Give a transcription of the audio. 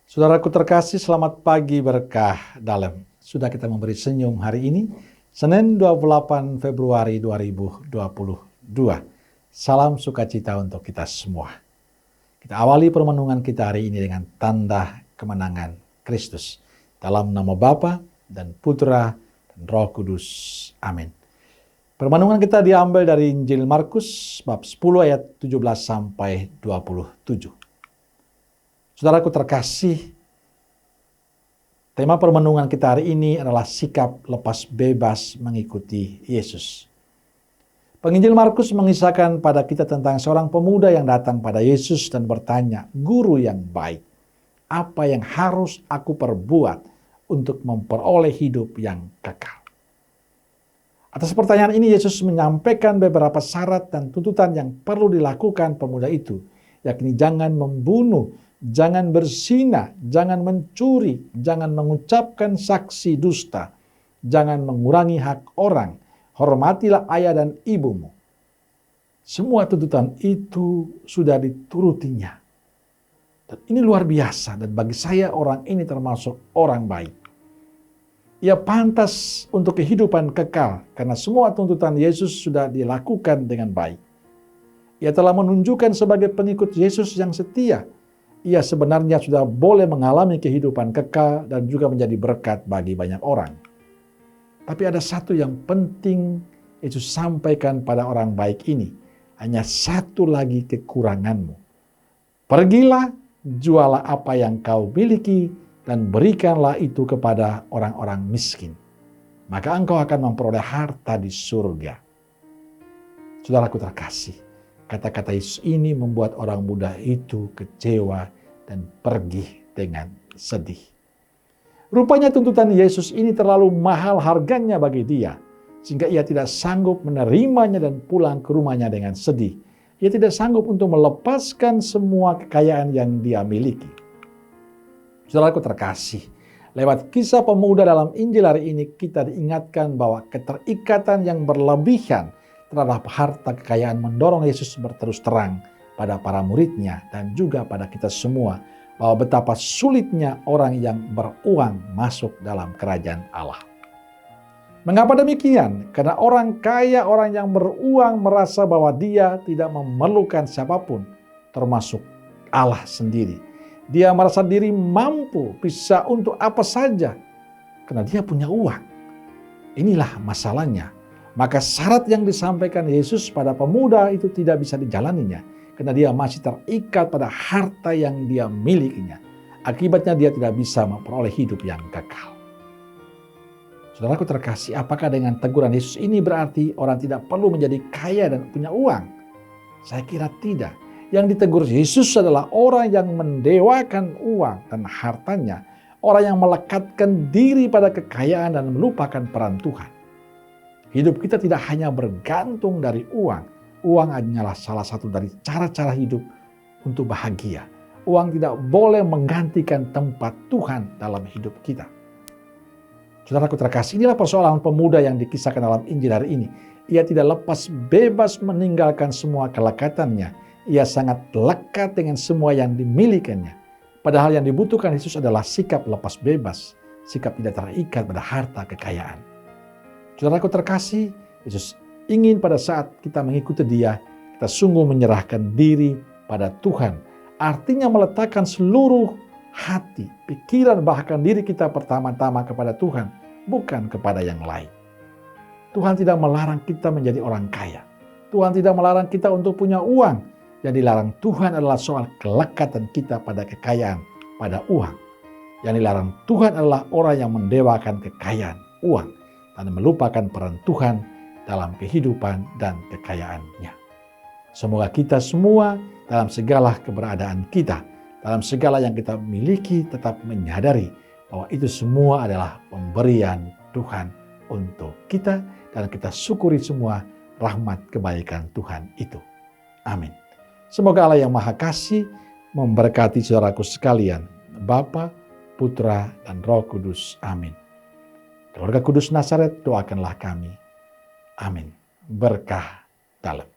Saudaraku terkasih, selamat pagi berkah dalam. Sudah kita memberi senyum hari ini, Senin 28 Februari 2022. Salam sukacita untuk kita semua. Kita awali permenungan kita hari ini dengan tanda kemenangan Kristus. Dalam nama Bapa dan Putra dan Roh Kudus. Amin. Permenungan kita diambil dari Injil Markus bab 10 ayat 17 sampai 27. Saudaraku terkasih, tema permenungan kita hari ini adalah sikap lepas bebas mengikuti Yesus. Penginjil Markus mengisahkan pada kita tentang seorang pemuda yang datang pada Yesus dan bertanya, "Guru yang baik, apa yang harus aku perbuat untuk memperoleh hidup yang kekal?" Atas pertanyaan ini Yesus menyampaikan beberapa syarat dan tuntutan yang perlu dilakukan pemuda itu, yakni jangan membunuh, jangan berzina, jangan mencuri, jangan mengucapkan saksi dusta, jangan mengurangi hak orang, hormatilah ayah dan ibumu. Semua tuntutan itu sudah diturutinya. Dan ini luar biasa, dan bagi saya orang ini termasuk orang baik. Ia pantas untuk kehidupan kekal karena semua tuntutan Yesus sudah dilakukan dengan baik. Ia telah menunjukkan sebagai pengikut Yesus yang setia. Ia sebenarnya sudah boleh mengalami kehidupan kekal dan juga menjadi berkat bagi banyak orang. Tapi ada satu yang penting Yesus sampaikan pada orang baik ini. Hanya satu lagi kekuranganmu. Pergilah, jualah apa yang kau miliki dan berikanlah itu kepada orang-orang miskin. Maka engkau akan memperoleh harta di surga. Saudaraku terkasih, kata-kata Yesus ini membuat orang muda itu kecewa dan pergi dengan sedih. Rupanya tuntutan Yesus ini terlalu mahal harganya bagi dia, sehingga ia tidak sanggup menerimanya dan pulang ke rumahnya dengan sedih. Ia tidak sanggup untuk melepaskan semua kekayaan yang dia miliki. Saudaraku terkasih, lewat kisah pemuda dalam Injil hari ini kita diingatkan bahwa keterikatan yang berlebihan terhadap harta kekayaan mendorong Yesus berterus terang pada para muridnya dan juga pada kita semua bahwa betapa sulitnya orang yang beruang masuk dalam kerajaan Allah. Mengapa demikian? Karena orang kaya, orang yang beruang merasa bahwa dia tidak memerlukan siapapun, termasuk Allah sendiri. Dia merasa diri mampu, bisa untuk apa saja, karena dia punya uang. Inilah masalahnya. Maka syarat yang disampaikan Yesus pada pemuda itu tidak bisa dijalaninya. Karena dia masih terikat pada harta yang dia milikinya. Akibatnya dia tidak bisa memperoleh hidup yang kekal. Saudaraku terkasih, apakah dengan teguran Yesus ini berarti orang tidak perlu menjadi kaya dan punya uang? Saya kira tidak. Yang ditegur Yesus adalah orang yang mendewakan uang dan hartanya. Orang yang melekatkan diri pada kekayaan dan melupakan peran Tuhan. Hidup kita tidak hanya bergantung dari uang. Uang hanyalah salah satu dari cara-cara hidup untuk bahagia. Uang tidak boleh menggantikan tempat Tuhan dalam hidup kita. Saudaraku terkasih, inilah persoalan pemuda yang dikisahkan dalam Injil hari ini. Ia tidak lepas bebas meninggalkan semua kelekatannya. Ia sangat lekat dengan semua yang dimilikinya. Padahal yang dibutuhkan Yesus adalah sikap lepas bebas. Sikap tidak terikat pada harta kekayaan. Saudaraku terkasih, Yesus ingin pada saat kita mengikuti Dia, kita sungguh menyerahkan diri pada Tuhan. Artinya meletakkan seluruh hati, pikiran, bahkan diri kita pertama-tama kepada Tuhan, bukan kepada yang lain. Tuhan tidak melarang kita menjadi orang kaya. Tuhan tidak melarang kita untuk punya uang. Yang dilarang Tuhan adalah soal kelekatan kita pada kekayaan, pada uang. Yang dilarang Tuhan adalah orang yang mendewakan kekayaan, uang, dan melupakan peran Tuhan dalam kehidupan dan kekayaannya. Semoga kita semua dalam segala keberadaan kita, dalam segala yang kita miliki tetap menyadari bahwa itu semua adalah pemberian Tuhan untuk kita dan kita syukuri semua rahmat kebaikan Tuhan itu. Amin. Semoga Allah yang Maha Kasih memberkati saudaraku sekalian, Bapa, Putra, dan Roh Kudus. Amin. Keluarga Kudus Nazaret, doakanlah kami. Amin. Berkah dalam.